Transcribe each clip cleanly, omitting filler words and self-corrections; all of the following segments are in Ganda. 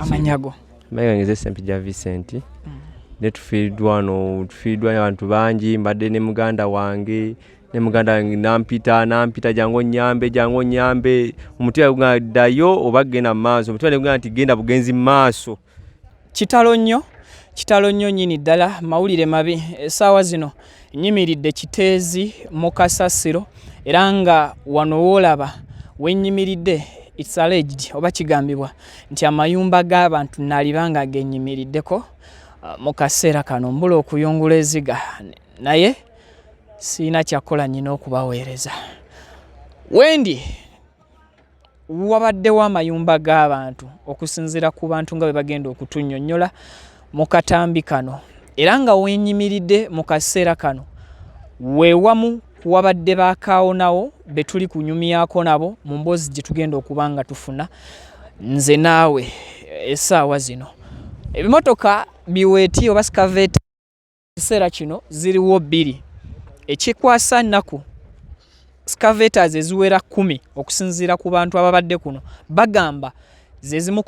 amanyago mayangeze Sempija Vincent ne tufiiddwa abantu bangi mbadde ne muganda wange nampita jango nyambe omutima gwaddayo oba genda maaso omutima ne gugamba nti genda bugenzi maaso. Kitalo nnyo nyini ddala mawulire mabi essaawa zino nyimiridde Kiteezi mu kasasiro era nga wano woolaba wennyimiridde it's alleged oba kigambibwa nti amayumba g'abantu nalibanga genyimiriddeko mu kaseera kano mbula okuyungula eziga naye siina kyakola nyina okubaweereza. Wendi wabaddewo amayumba g'abantu okusinziira ku bantu nga bwe bagenda okutunnyonnyola mu katambi kano era nga wenyimiridde mu kaseera kano weewamu wabadde baakaawonawo be tuli kunyumyako nabo mu mboozi gye tugenda okuba nga tufuna nze naawe essaawa zino. Ebimotoka biweeti oba sikaveeta ekiseera kino ziriwo bbiri. Ekikwasa nnaku sikaveeta ze ziwera 10 okusinziira ku bantu ababadde kuno bagamba ze zimu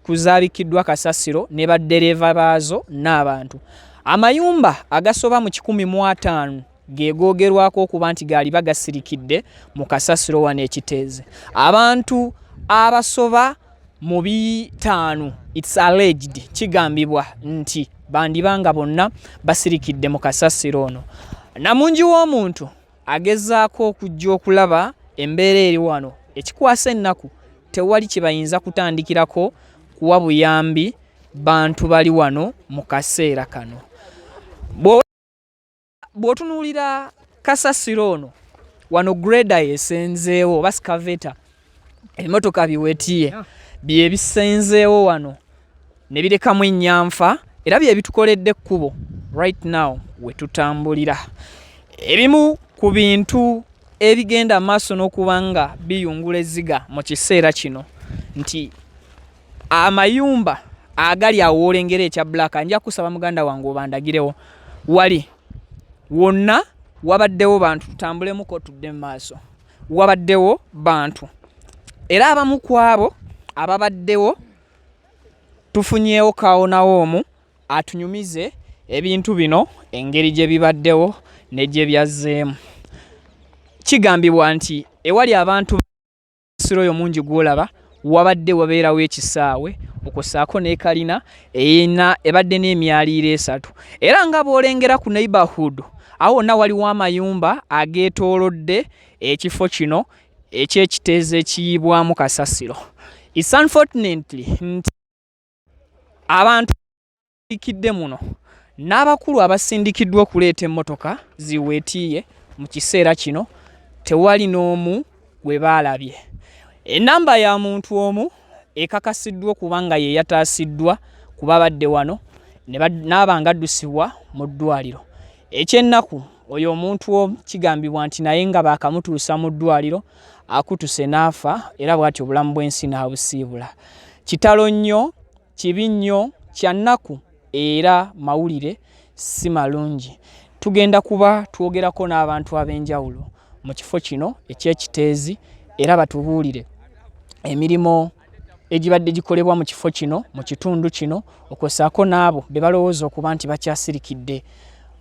kuzaabikiddwa kasasiro ne baddereeva baazo n'abantu. Amayumba agasoba mu 105 geegoogerwako okuba nti gaali bagasirikidde mu kasasiro wano Ekiteeze. Abantu abasoba mu 5 it's alleged kigambibwa nti bandibanga bonna basirikidde mu kasasiro ono. Namungi w'omuntu agezaako okujja okulaba embeera eri wano ekikwasa ennaku tewali kibayinza kutandikirako kuwa buyambi bantu bali wano mu kaseera kano. Bw'otunuulira kasasiro ono wano greda yesenzeewo oba skaveta ebimotoka biwetiye bye bisenzeewo wano ne birekamu ennyanfa era bye bitukoledde ekkubo right now we tutambulira. Ebimu ku bintu ebigenda maaso n'okuba nga biyungula ezziga mu kiseera kino nti amayumba agali awo olengera ekya Black nja kusaba muganda wange obandagirewo wali wonna wabaddewo bantu tutambulemuko tudde maaso wabaddewo bantu era abamu ku abo ababaddewo tufunyeewo kaawonawo omu atunyumize ebintu bino engeri gye bibaddewo ne gye byazzeemu. Kigambibwa nti ewali abantu siroyo mungi gwolaba wabadde wabeerawo ekisaawe okusaako n'ekalina eyina ebadde n'emyaliiro 3 era nga bw'olengera ku neighborhood awo wonna waliwo amayumba ageetoolodde ekifo kino eky'Ekiteeze ekiyibwamu kasasiro. It's unfortunately nti abantu ikidde muno n'abakulu abasindikiddwa okuleeta emmotoka ziweetiye mu kiseera kino tewali n'omu gwe baalabye. Ennamba ya muntu omu ekakasiddwa okuba nga ye yataasiddwa ku babadde wano n'abanga addusibwa mu ddwaliro. Ekyennaku oyo omuntu omu kigambibwa nti naye nga baakamutuusa mu ddwaliro akutuse n'afa era bw'atyo obulamu bw'ensi n'abusiibula. Kitalo nnyo, kibi nnyo, kya nnaku era mawulire si malungi. Tugenda kuba twogerako n'abantu ab'enjawulo mu kifo kino eky'Ekiteezi era batubuulire emirimu egibadde gikolebwa mu kifo kino mu kitundu kino okwosaako n'abo be balowooza okuba nti bakyasirikidde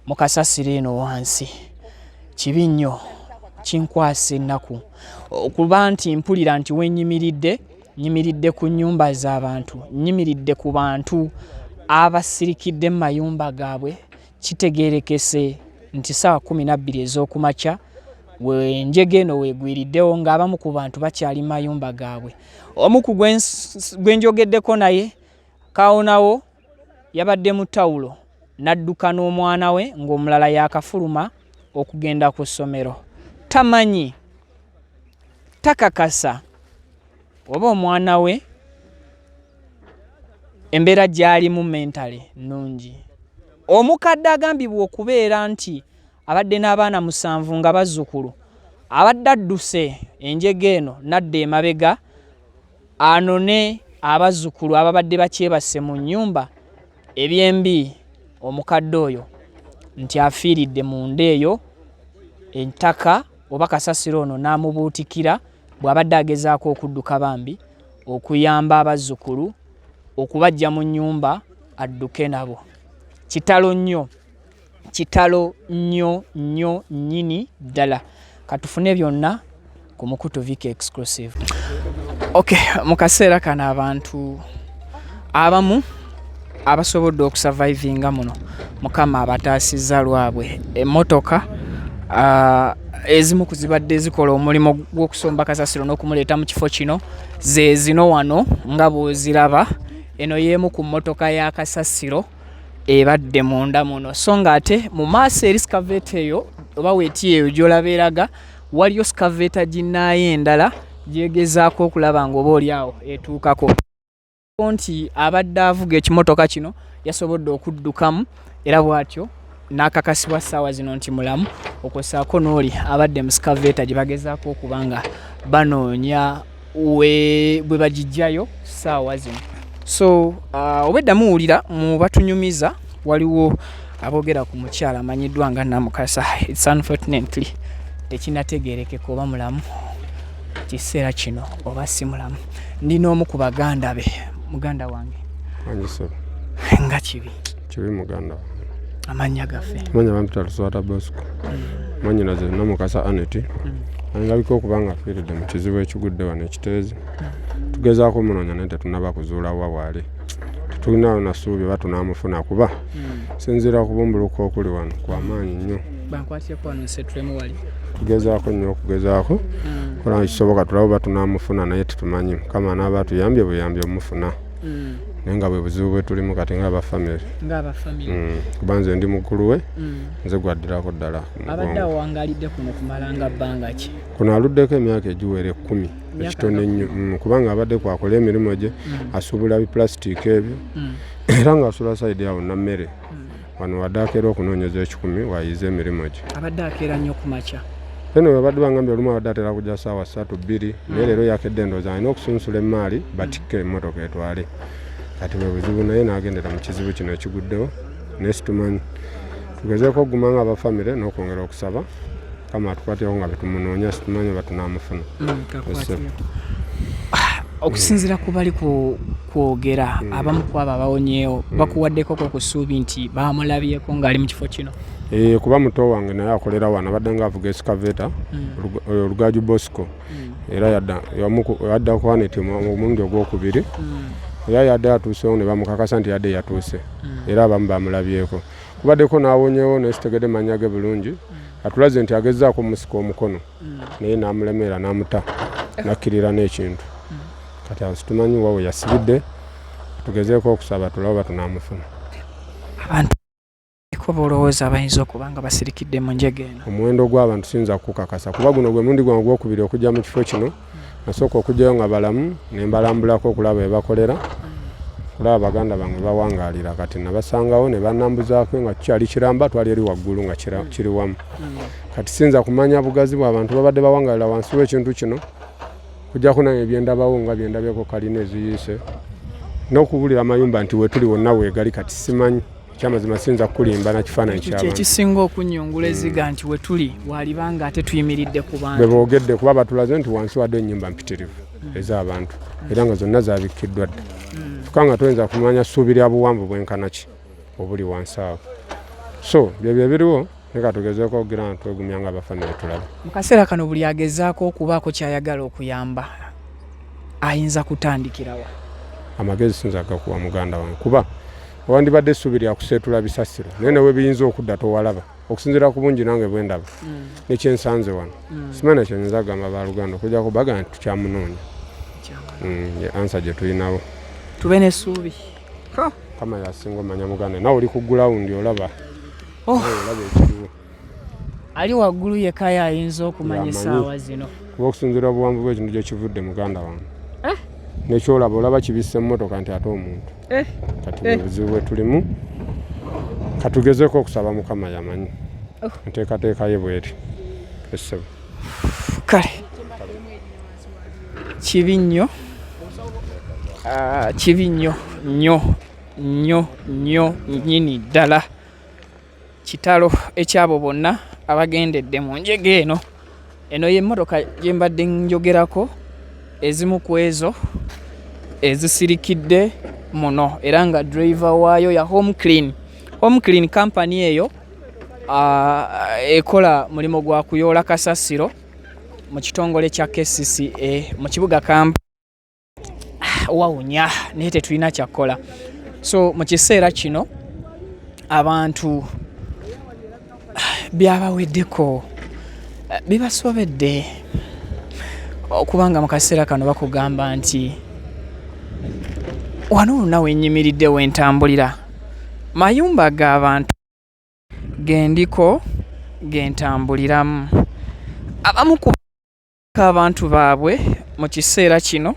mu kasasiro eno wansi. Kibi nnyo, kinkwasa ennaku okuba nti mpulira nti nyimiridde ku nnyumba z'abantu, nyimiridde ku bantu abasirikidde mu mayumba gaabwe. Kitegeerekese nti ssaawa 12 ez'okumakya enjega eno weegwiriddewo ng'abamu ku bantu bakyali mu mayumba gaabwe. Omu ku gwenjogeddeko naye kaawonawo yabadde mu ttawulo n'adduka n'omwana we ng'omulala yaakafuluma okugenda ku ssomero. Tamanyi, takakasa oba omwana we embeera gy'alimu mentale nnungi. Omukadde agambibwa okubeera nti abadde n'abaana 7 nga bazzukulu abadde adduse enjega eno n'adda emabega anone abazzukulu ababadde bakyebase mu nnyumba ebyembi. Omukadde oyo nti afiiridde munda eyo entaka oba kasasiro ono n'amubuutikira bw'abadde agezaako okudduka bambi okuyamba abazzukulu okubajja mu nnyumba adduke nabo. Kitalo nnyo nnyini ddala. Katufune byonna ku Mukutu Vic Exclusive. Okay, mu kaseera kano abantu abamu abasobodde okusurvivinga muno Mukama abataasizza lwabwe. Emmotoka ezimu ku zibadde zikola omulimu gw'okusomba kasasiro n'okumuleeta mu kifo kino ze zino wano nga bw'oziraba. Eno y'emu ku mmotoka ya kasasiro ebadde munda muno. So ng'ate mu maaso eri skaveta eyo oba weeti eyo gy'olaba eraga waliyo skaveta ginnaayo endala gyegezaako okulaba ng'oba oli awo etuukako. Nti abadde avuga ekimotoka kino yasobodde okuddukamu era bw'atyo n'akakasibwa ssaawa zino nti mulamu, okwosaako n'oli abadde mu skaveta gye bagezaako okuba nga banoonya bwe bagijjayo ssaawa zino. So obwedda muwulira mu batunyumiza waliwo aboogera ku mukyala amanyiddwa nga Namukasa. It's unfortunately tekinategeerekeka oba mulamu kiseera kino oba si mulamu. Ndina omu ku baganda be, muganda wange. Nga kibi muganda amannya gaffe. Manya bampita Luswata Bosco. Manyina ze Namukasa Aneti. Alabika okuba nga afiiridde mu kizibu ekigudde wano ekiteezi. Tugezaako munoonya naye tetunnaba kuzuula wa waali. Tetulinawo na ssuubi oba tunaamufuna kuba sinziira ku bumbuluko okuli wano kw'amaanyi nnyo. Bankwatyeko wano nsetulemu wali. Tugezaako nnyo okugezaako. Kola kisoboka tulabe oba tunaamufuna naye tetumanyi. Mukama n'aba atuyambye buyambye omufuna. Naye nga bwe buzibu bwe tulimu kati ng'abafamire. Kuba nze ndi mukulu we, nze gwaddirako ddala. Abadde awangalidde kuno kumala nga bbanga ki? Kuno aluddeko emyaka egiwera 10 ekitone nnyo. Kubanga abadde kwakola emirimu gye asuubula bipulasitika ebyo era ng'asula sayidi awo nammere. Wano wadde akeera okunoonyeza 10 wayize emirimu gye. Abadde akeera nnyo ku makya. Eno babadde bangambye olumu abadde atera kujja ssaawa 3-2 naye leero yakedde endowooza alina okusunsula emmaali batikke emmotoka etwale. Kati bwe buzibu naye n'agendera mu kizibu kino ekiguddewo naye situmanyi. Tugezeeko okuguma nga abafamire n'okwongera okusaba Kama atukwateko nga betumunoonya situmanyi oba tunaamufuna. Okusinziira ku bali kwogera abamu ku abo abawonyeewo bakuwaddeko ku ssuubi nti baamulabyeko ng'ali mu kifo kino. Kuba muto wange naye akolera wano abadde ng'avuga esikaveta Olugaju Bosco era yadda ku Aneti omulundi ogwokubiri era yadde atuusewo ne bamukakasa nti yadde yatuuse era abamu bamulabyeko. Kubaddeko n'awonyeewo naye sitegedde mannya ge bulungi atulaze nti agezaako omusika omukono naye n'amulemeera n'amuta nakkirira n'ekintu. Kati awo situmanyi wawe yasibidde tugezeeko okusaba tulabe oba tunaamufuna. Abantu ko bolowooza bayinza okuba nga basirikidde mu njege eno. Omuwendo gw'abantu siyinza kukakasa kuba guno gwe mundi gwange gwokubiri okujja mu kifo kino. Nasooka okujjayo nga balamu ne mbalambulako okulaba bwe bakolera kulaba baganda bange bawangaalira kati nabasangawo ne bannambuzaako nga kikyali kiramba twali eri waggulu nga kiri wamu. Kati siyinza kumanya bugazi bw'abantu babadde bawangaalira wansi w'ekintu kino kujjako nange byendabawo nga byendabyeko kalina eziyiise n'okubulira amayumba nti we tuli wonna weegali kati simanyi. Kyamazima siyinza kukulimba na kifaananyi ky'abantu. Ekisinga okunnyungula eziga nti we tuli walibanga ate tuyimiridde ku bantu. Be boogedde kuba batulaze nti wansi wadde ennyumba mpitirivu ez'abantu era nga zonna zaabikkiddwa dda. Tukanga toyinza kumanya ssuubi lya buwanvu bwenkana ki obuli wansi awo. So byebyo ebiriwo ne katugezeeko okugira nti twegumya nga abafamire tulabe. Mu kaseera kano buli agezaako okubaako ky'ayagala okuyamba ayinza kutandikirawa. Amagezi siyinza gakuwa muganda wange kuba wandibadde essuubi lya kuseetula bisasiro naye nawe biyinza okudda towalaba okusinziira ku bungi nange bwe ndaba nekyensanze wano simanyi kyenyinza kugamba baluganda okujjako baga nti tukyamunoonya ansa gye tulinawo tube n'essuubi kama yasinga omanya muganda nawe oli ku gulawundi olaba ekiriwo ali waggulu yekaya ayinza okumanya essaawa zino kuba okusinziira obuwanvu bw'ekintu gye kivudde muganda wange nekyolaba olaba kibisse emmotoka nti ate omuntu kati obuzibu bwe tulimu katugezeeko okusaba Mukama yamanyi enteekateeka ye bw'eri essebo kale kibi nnyo nnyo nnyini ddala kitalo ekyabo bonna abagendedde mu njege eno y'emmotoka gye mbadde njogerako ezimu ku ezo ezisirikidde muno era nga driver waayo ya Home Clean. Home Clean company eyo ekola mulimo gwa kuyoola kasasiro mu kitongole kya KCCA mu kibuga Kampala. Wawunya naye tetulina kyakola. So mu kiseera kino abantu byabaweddeko bibasobedde okubanga mu kaseera kano bakugamba nti wano nawe nnyimiridde wentambulira mayumba g'abantu gendiko gentambuliramu. Abamu ku abantu baabwe mu kiseera kino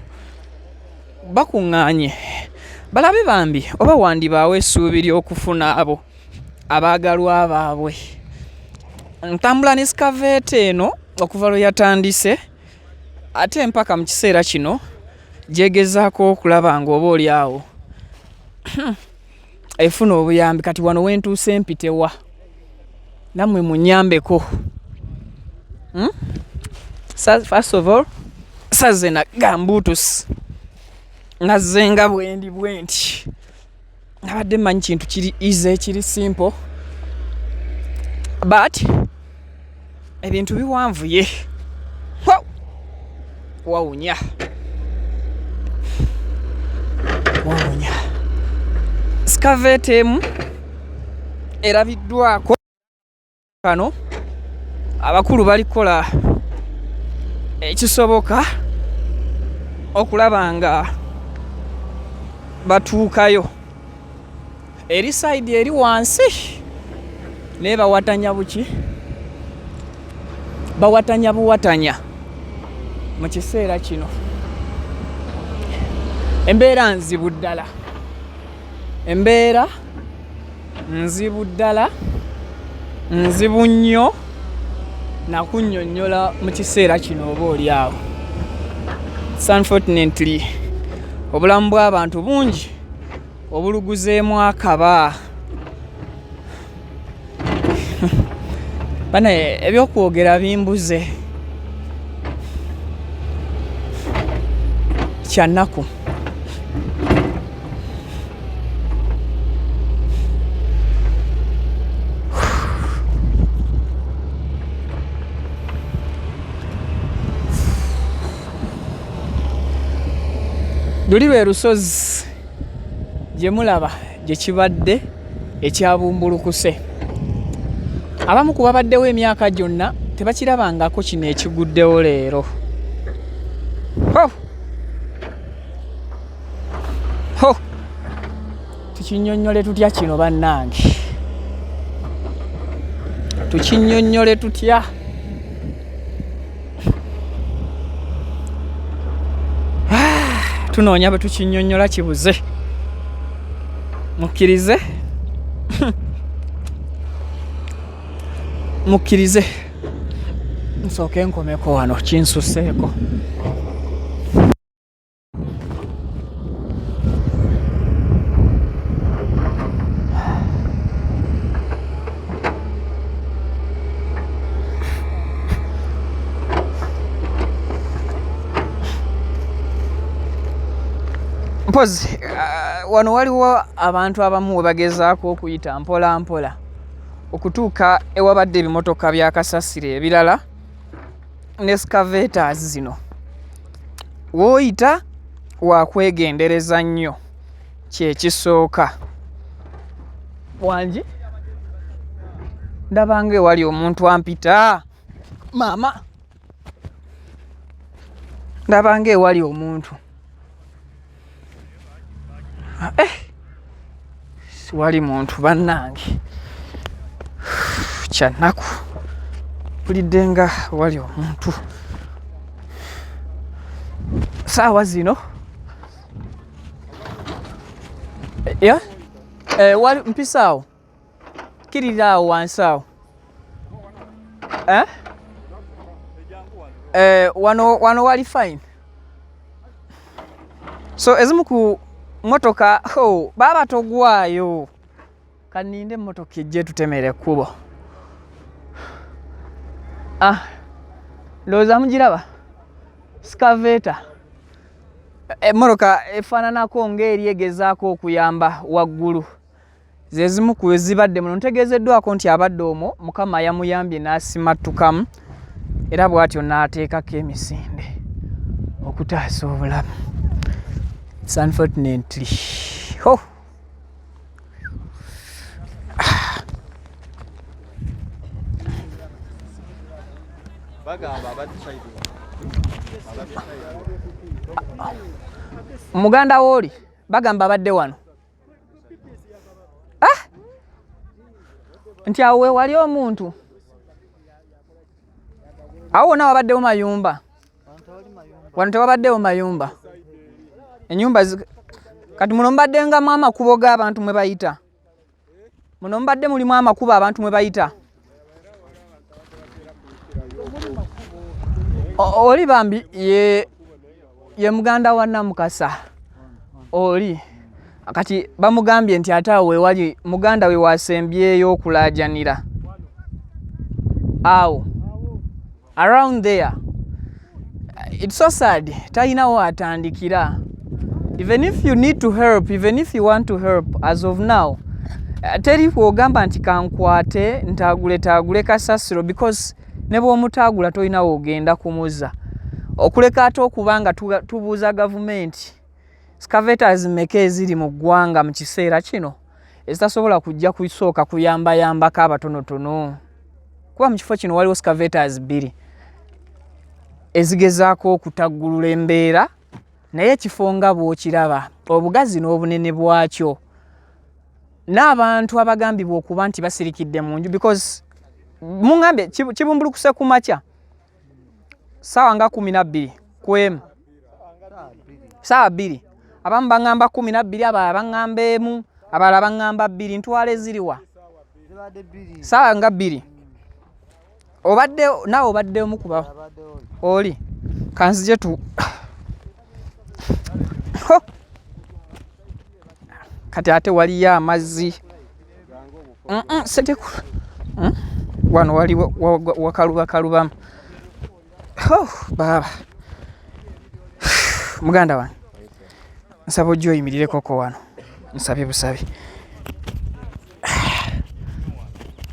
bakuŋŋaanye balabe bambi oba wandibaawo essuubi ly'okufuna abo abaagalwa baabwe. Ntambula ne skaveta eno okuva lwe yatandise ate mpaka mu kiseera kino gyegezaako okulaba nga oba oli awo efuna obuyambi. Kati wano wentuuse mpitewa nammwe munyambeko. First of all saze na gambuutusi nazze nga bwendi bwenti nabadde mmanyi kintu kiri easy kiri simple but ebintu biwanvuye. Wawunya skaveta emu erabiddwako kano abakulu balikola ekisoboka okulaba nga batuukayo eri side eri wansi naye bawatanya buki bawatanya buwatanya mu kiseera kino. Embeera nzibu ddala, embeera nzibu ddala, nzibu nnyo nakunnyonnyola mu kiseera kino oba oli awo. Unfortunately obulamu bw'abantu bungi obuluguzeemu akaba. Bana ebyokwogera bimbuze kyannaku. Luli lwe lusozi gye mulaba gye kibadde ekyabumbulukuse. Abamu ku babaddewo emyaka gyonna tebakirabangako kino ekiguddewo leero. Tukinnyonnyole tutya kino bannange? Tukinnyonnyole tutya? Tunoonya bwe tukinnyonnyola kibuze. Mukkirize mukkirize nsooke nkomeko wano kinsuseeko. Mpozi wano waliwo abantu abamu we bagezaako okuyita mpola mpola okutuuka ewabadde ebimotoka bya kasasiro ebirala ne scavators zino. Wooyita wakwegendereza nnyo kyekisooka. Wangi ndabanga ewali omuntu ampita maama, ndabanga ewali omuntu siwali muntu bannange kyannaku mpulidde nga wali omuntu saawa zino wali mpisaawo kiriraawo wansi awo wano wali fine. So ezimu ku motoka baba togwayo kaninde motoka ejje tutemere ekkubo. Ndowooza mugiraba scavator Emmoroka efaananako ng'eri egezaako okuyamba waggulu ze zimu ku zibadde muno. Ntegeezeddwako nti abadde omwo Mukama yamuyambye n'asimattukamu era bw'atyo n'ateekako emisinde okutaasa obulamu. Unfortunately muganda wooli bagamba abadde wano nti awo wewali omuntu awo wonna wabaddewo mayumba wano tewabaddewo mayumba ennyumba kati muno mbaddengamu amakubo g'abantu mwe bayita muno mbadde mulimu amakubo abantu mwe bayita oli bambi ye muganda wa Namukasa oli kati bamugambye nti ate awo wewali muganda we wasembyeyo okulaajanira awo around there. It's so sad talinawo atandikira. Even if you need to help, even if you want to help, as of now teri kwogamba nti kankwate ntaagule kasasiro because ne bw'omutaagula tolinawo ogenda kumuza okuleka ate okubanga tubuuza gavumenti scaveters mmeka eziri mu ggwanga mu kiseera kino ezitasobola kujja kusooka kuyambayambako abatonotono kuba mu kifo kino waliwo scaveters 2 ezigezaako okutaggulula embeera naye ekifo nga bw'okiraba obugazi n'obunene bwakyo n'abantu abagambibwa okuba nti basirikidde mu nju because muŋŋambye kibumbulukuse ku makya ssaawa nga 12 kwemu ssaawa 2 abamu baŋŋamba 12 abalala baŋŋamba 1 abalala baŋŋamba 2 ntwale ziriwa ssaawa nga 2 obadde naawe obadde omu kuba oli kanzije tu kati ate waliyo amazzi seteku wano wali wakalubamu baba muganda wange nsaba ojja oyimirire koko wano nsabye busabi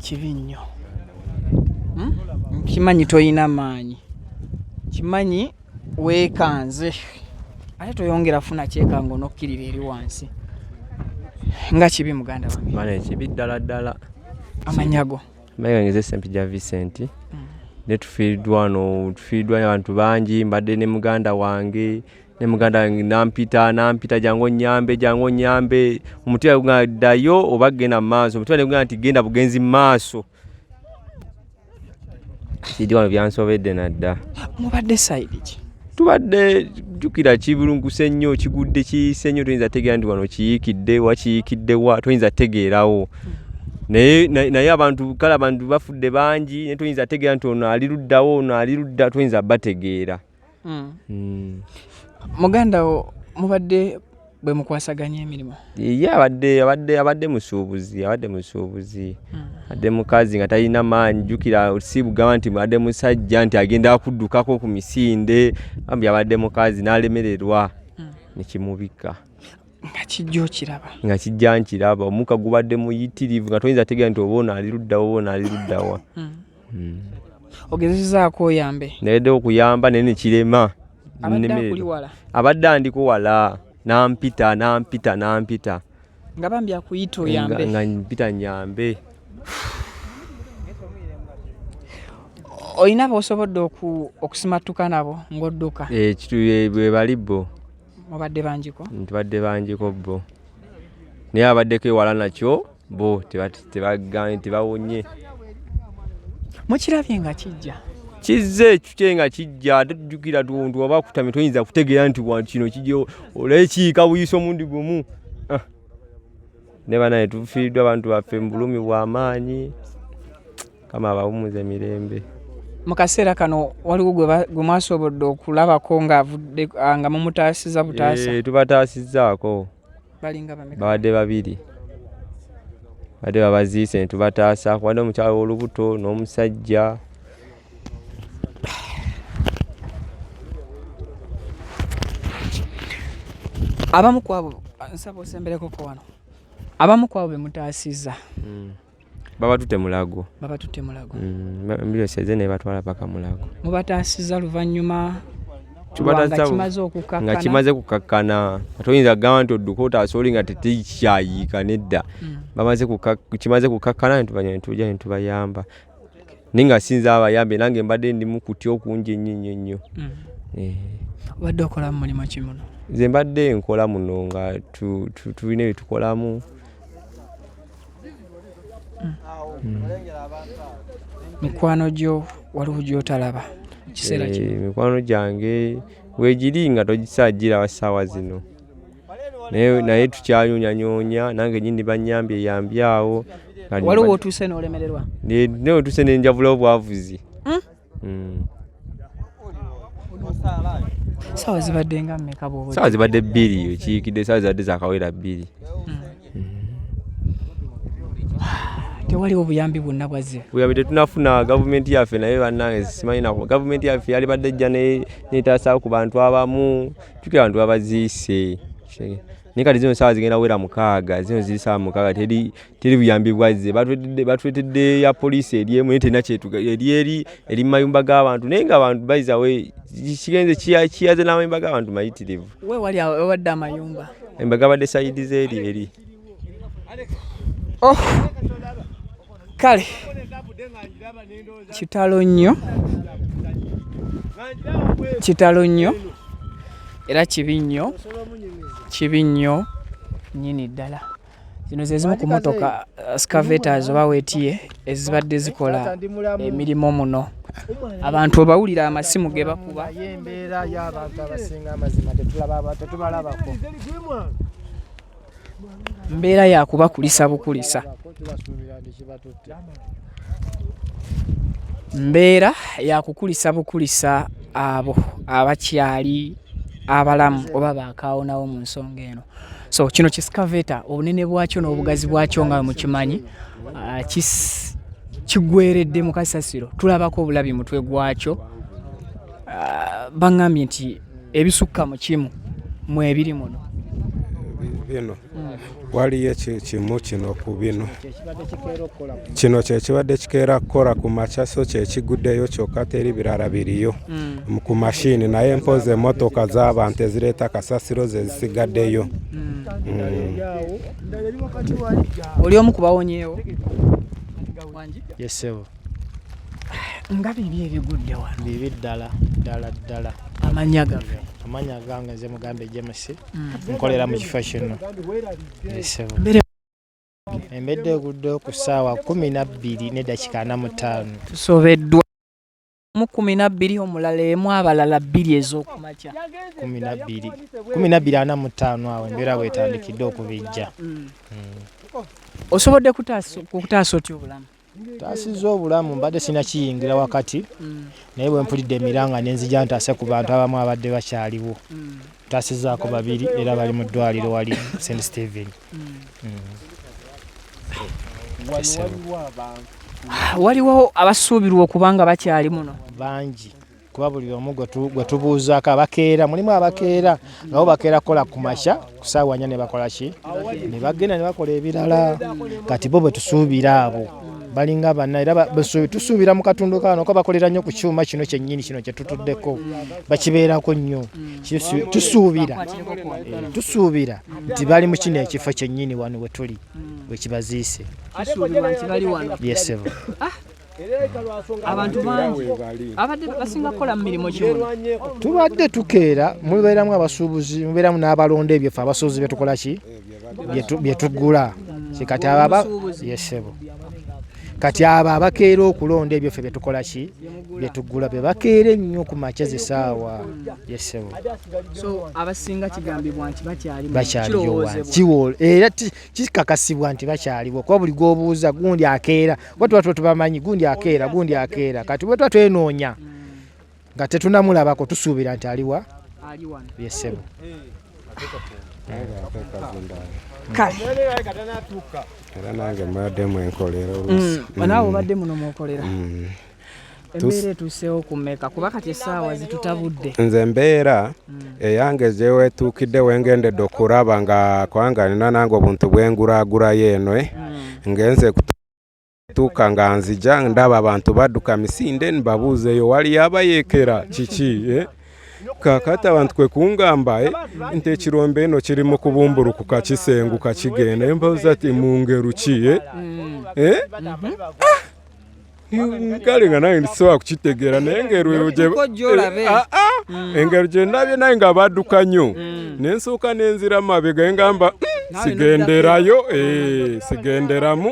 kibi nnyo kimanyi toyina maanyi kimanyi weekanze ate toyongera funa kyekango n'okkirira eri wansi nga kibi muganda wange mane kibi ddala ddala amanyago mayangeze Sempija Vincent ne tufiiddwa abantu bangi mbadde ne muganda wange nampita jangu nyambe omutima gwaddayo oba genda mu maaso omutima ne gugamba nti genda bugenzi mu maaso kidi wano byansobedde nadda mubadde side ki tubadde jukira kibulunguse nnyo kigudde kiyise nnyo toyinza tegeera nti wano kiyiikidde wakiyiikidde wa toyinza tegeerawo naye abantu kale abantu bafudde bangi naye toyinza tegeera nti ono ali ludda toyinza bategeera muganda wo mubadde bwe mukwasaganya emirimu ye abadde musuubuzi adde mukazi nga talina maanyi jukira sibugamba nti adde musajja nti agenda kuddukako ku misinde ambi abadde mukazi n'alemererwa nekimubika nga kijja nkiraba omuka gubadde muyitirivu nga toyinza tegeera nti oba ali luddawa ogezezaako oyambe naye okuyamba naye nekirema abadde andiko wala nampita nga bambi akuyita oyambe nga mpita nyambe olina b'osobodde okusimattuka nabo ng'odduka bwe bali bo mubadde bangiko ntibadde bangiko bo naye abaddeko ewala nakyo bo tebawonye mukirabye nga kijja kizze kye nga kijja ate tujjukira tuntu oba kutamye toyinza kutegeera nti kino kijja olekiika buyisa omundi gumu ne banaye tufiiriddwa abantu baffe mu bulumi bw'amaanyi kama abawumuza emirembe mu kaseera kano waliwo gwe mwasobodde okulabako nga mumutaasiza butaasa tubataasizzaako balinga bameka babadde 2 badde babaziise ne tubataasa kubadde omukyala olubuto n'omusajja abamu kwabo nsaba osembereko ko wano abamu kwabo be mutaasiza babatutte Mulago mbiro seze ne batwala paka Mulago mubataasiza luvannyuma nga kimaze kukakkana atoyinza gamba nti odduka otaasoli nga tetekyayiika nedda kimaze kukakkana netujja netubayamba naye nga sinza abayambe nange mbadde ndi mu kutya okungi ennyo obadde okola mu mulimu ki muno? Nze mbadde nkola muno nga tulina bye tukolamu. Mikwano gyo waliwo gy'otalaba kiseera kino? Mikwano gyange weegiri nga togisajjira wa ssaawa zino naye tukyanyonyanyoonya nange nyini bannyambye yambye awo. Waliwo otuuse n'olemererwa? Otuuse ne njavula obwavuzi. Ssaawa zibadde nga mmeka bw'oba? Ssaawa zibadde 2 ekiikidde ssaawa zibadde zakawera 2. Tewaliwo obuyambi bwonna bwazze? Buyambi tetunafuna gavumenti yaffe naye bannange simanyi nako gavumenti yaffe yali badde ejja neetaasawo ku bantu abamu tukira abantu babaziise naye kati zino ssaawa zigenda wera 6 zino ziri ssaawa 6 teri buyambi bwazze batwetedde ya poliisi eri emu naye terina kyetuga eri mu mayumba g'abantu naye ng'abantu bayizawe kigenze kiyaze n'amayumba g'abantu mayitirivu. We wali ewadde amayumba? Embaga badde sayidi eri. Kale kitalo nnyo era kibi nnyo nnyini ddala. Zino ze zimu ku motoka scavators oba weetiye ezibadde zikola emirimu muno. Abantu obawulira amasimu ge bakuba embeera y'abantu abasinga amazima tetubalabako. Mbeera yakubakulisa bukulisa. Mbeera yakukulisa bukulisa abo abakyali abalamu oba bakaawonawo mu nsonga eno. So kino kiskaveta obunene bwakyo n'obugazi bwakyo nga mukimanyi kigweredde mu kasasiro. Tulabako obulabi mutwe gwakyo. Baŋŋambye nti ebisukka mu kimu mu ebiri muno bino waliyo kimu kino ku bino kino kyekibadde kikeera kukola ku makya so kyekiguddeyo kyokka teri birala biriyo ku mashini naye mpoza emmotoka z'abantu ezireeta kasasiro ze zisigaddeyo. Oli omu kubawonyeewo? Yesebo. Nga bibi ebigudde wano? Bibi ddala. Amanya gaffe? Amanya gange nze Mugambe James nkolera mu kifo kino. Yesebo. Embedde eguddeyo ku ssaawa 12:45. Tusobeddwa mu 12 omulala emu abalala 2 ez'okumakya. 12:45 awo embeera bwetandikidde okubijja. Osobodde kutaasa otya obulamu? Taasizza obulamu mbadde sina kiyingira wakati naye bwe mpulidde emiranga nenzija ntaase ku bantu abamu abadde bakyaliwo. Taasizzaako 2 era bali mu ddwaliro wali St. Stephen. Waliwo abasuubirwa okubanga bakyali muno? Bangi kuba buli omu gwe tubuuzaako abakeera mulimu abakeera nabo bakeera kukola ku makya ku ssaawa 4 ne bakola ki ne bagenda ne bakola ebirala. Kati bo bwe tusuubira abo balinga banna era tusuubira mu katundu kano ko bakolera nnyo ku kyuma kino kyennyini kino kye tutuddeko bakibeerako nnyo. Tusuubira nti bali mu kino ekifo kyennyini wano we tuli bwe kibaziise. Kisuubirwa nti bali wano? Yesebo. Abantu bangi abadde basinga kukola mu mirimu ki? Tubadde tukeera mubeeramu abasuubuzi mubeeramu n'abalonda ebyo ffe abasuubuzi bye tukola ki bye tugula kati yesebo. Kati abo abakeera okulonda ebyo ffe bye tukola ki bye tugula be bakeera ennyo ku makya zisaawa. Yesebo. So abasinga kigambibwa nti bakyaliwo era kikakasibwa nti bakyaliwo kuba buli gw'obuuza gundi akeera bwe tuba tubamanyi gundi akeera kati bwe tuba twenoonya nga tetunamulabako tusuubira nti aliwa. Yesebo. Kale era nange mbadde mwenkolera oluusi. Naawe obadde muno mwokolera? embeera etuuseewo ku mmeka kuba kati essaawa zitutabudde? Nze embeera eyange gyeweetuukidde wengendedde okulaba nga kubanga nina nange obuntu bwengulaagulayo eno ngenze kutuuka nga nzija ndaba abantu badduka misinde nibabuuzeeyo wali abayeekera kiki kakati abantu kwe kungamba nti ekirombe eno kiri mu kubumbulukuka kisenguka kigenda embabuuza ati mu ngero ki kale nga nange ndisobola kukitegeera naye engero gye ndabye naye nga badduka nnyo nensooka nenzira mabega ngamba sigenderayo sigenderamu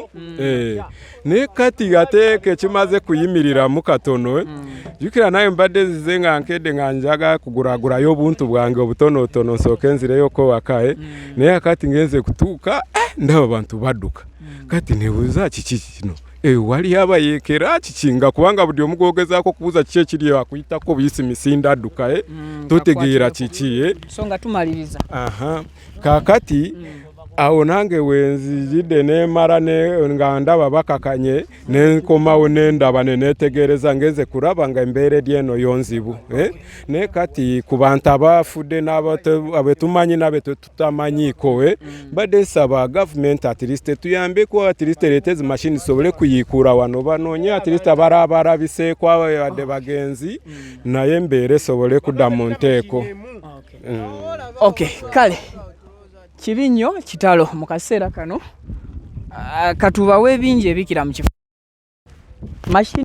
naye kati ate kekimaze kuyimiriramu katono jjukira naye mbadde zize nga nkedde nga njaga kugulaagulayo obuntu bwange obutonotono nsooke nzireyoko waka naye kati ngenze kutuuka ndaba abantu badduka kati nebuuza kiki kino wali abayeekera kikinga kubanga buli omu gwogezaako kubuuza kiki ekiri akuyitako buyisi misinde adduka totegeera kiki so nga tumaliriza kakati awo nange wenzijidde nemala nga ndaba bakakanye nenkomawo nendaba nenetegereza ngenze kuraba nga embeera eri eno yonzibu naye kati ku bantu abafudde abetumanyi nabetetutamanyiiko badde nsaba gavumenti at least tuyambeko at least ereete ezi mashini zisobole kuyiikuula wano banoonye at least abarabiseeko abadde bagenzi naye embeera esobole kudda mu nteeko. Okay, kale kibi nnyo kitalo mu kaseera kano katubawe bingi ebikira mu kifo mashini